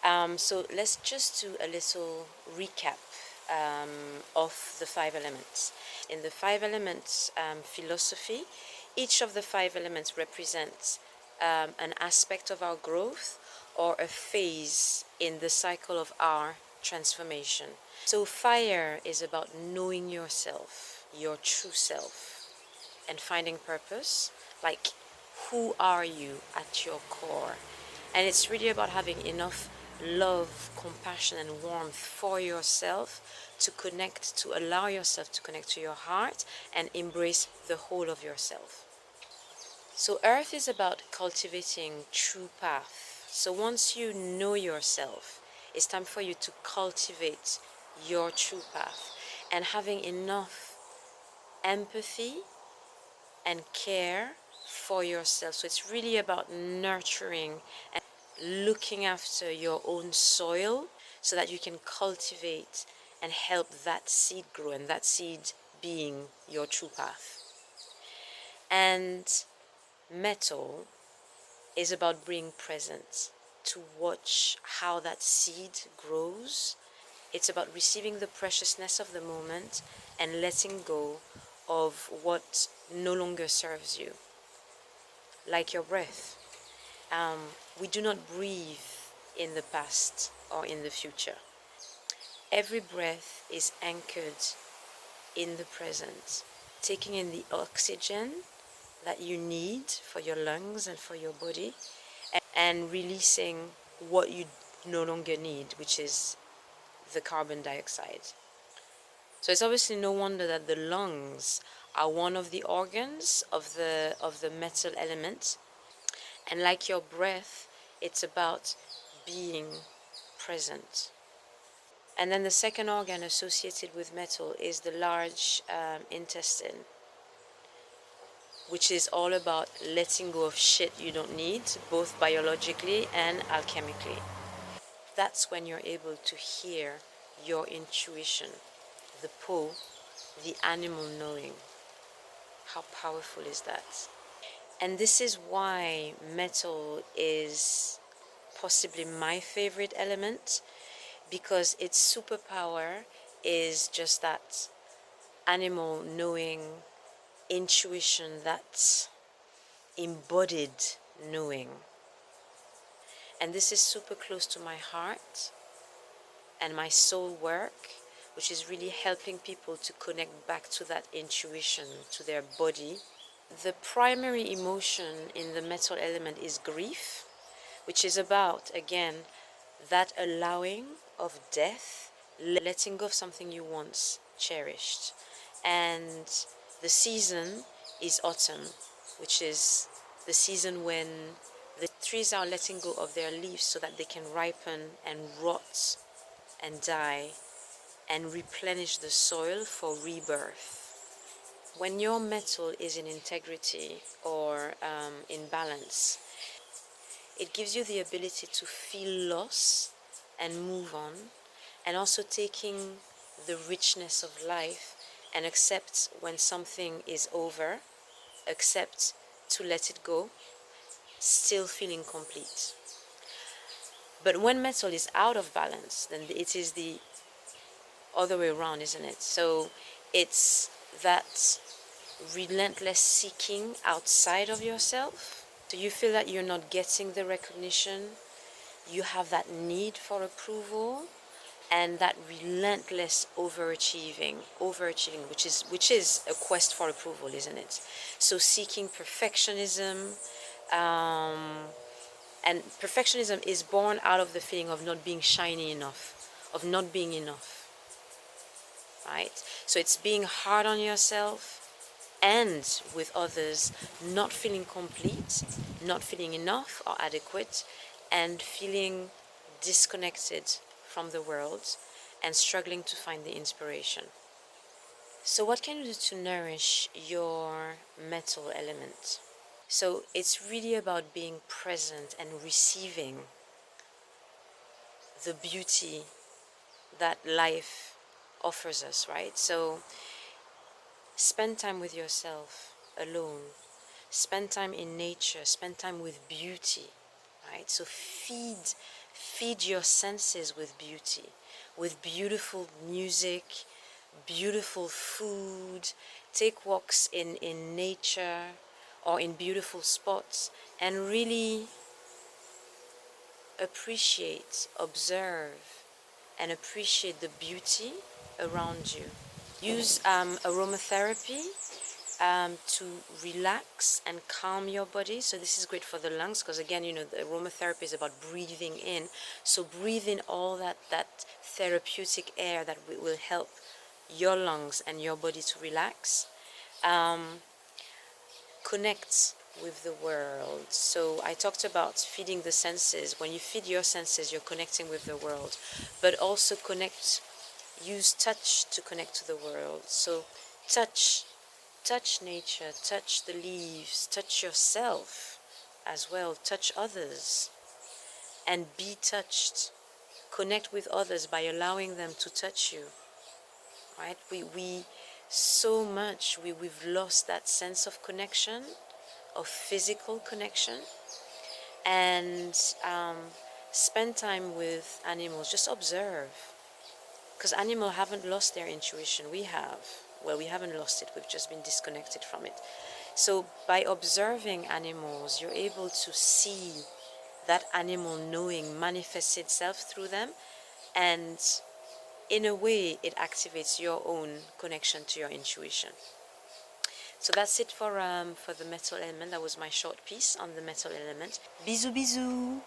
So let's just do a little recap of the five elements. In the five elements philosophy, each of the five elements represents an aspect of our growth or a phase in the cycle of our transformation. So fire is about knowing yourself, your true self, and finding purpose, like who are you at your core. And it's really about having enough love, compassion, and warmth for yourself to connect, to allow yourself to connect to your heart and embrace the whole of yourself. So earth is about cultivating true path. So once you know yourself, it's time for you to cultivate your true path and having enough empathy and care for yourself. So it's really about nurturing and looking after your own soil so that you can cultivate and help that seed grow, and that seed being your true path. And metal is about being present to watch how that seed grows. It's about receiving the preciousness of the moment and letting go of what no longer serves you, like your breath. We do not breathe in the past or in the future. Every breath is anchored in the present, taking in the oxygen that you need for your lungs and for your body, and releasing what you no longer need, which is the carbon dioxide. So it's obviously no wonder that the lungs are one of the organs of the metal element. And like your breath, it's about being present. And then the second organ associated with metal is the large intestine, which is all about letting go of shit you don't need, both biologically and alchemically. That's when you're able to hear your intuition, the po, the animal knowing. How powerful is that? And this is why metal is possibly my favorite element, because its superpower is just that animal knowing, intuition, that embodied knowing. And this is super close to my heart and my soul work, which is really helping people to connect back to that intuition, to their body. The primary emotion in the metal element is grief, which is about, again, that allowing of death, letting go of something you once cherished. And the season is autumn, which is the season when the trees are letting go of their leaves so that they can ripen and rot and die and replenish the soil for rebirth. When your metal is in integrity or in balance, it gives you the ability to feel loss and move on, and also taking the richness of life and accept when something is over, accept to let it go, still feeling complete. But when metal is out of balance, then it is the other way around, isn't it? So it's that relentless seeking outside of yourself. So you feel that you're not getting the recognition, you have that need for approval, and that relentless overachieving, which is a quest for approval, isn't it? So seeking perfectionism, and perfectionism is born out of the feeling of not being shiny enough, of not being enough, right? So it's being hard on yourself and with others, not feeling complete, not feeling enough or adequate, and feeling disconnected from the world and struggling to find the inspiration. So what can you do to nourish your metal element? So it's really about being present and receiving the beauty that life offers us, right? So spend time with yourself alone. Spend time in nature. Spend time with beauty, right? So feed feed your senses with beauty, with beautiful music, beautiful food. Take walks in nature or in beautiful spots and really appreciate, observe, and appreciate the beauty around you. Use aromatherapy to relax and calm your body. So this is great for the lungs because, again, the aromatherapy is about breathing in. So breathe in all that therapeutic air that will help your lungs and your body to relax. Connect with the world. So I talked about feeding the senses. When you feed your senses, you're connecting with the world, but also use touch to connect to the world. So touch nature, touch the leaves, touch yourself as well, touch others, and be touched. Connect with others by allowing them to touch you, right? We so much, we've lost that sense of connection, of physical connection, and spend time with animals. Just observe, because animals haven't lost their intuition. We have. Well, we haven't lost it, we've just been disconnected from it. So by observing animals, you're able to see that animal knowing manifest itself through them, and in a way it activates your own connection to your intuition. So that's it for the metal element. That was my short piece on the metal element. Bisous bisous.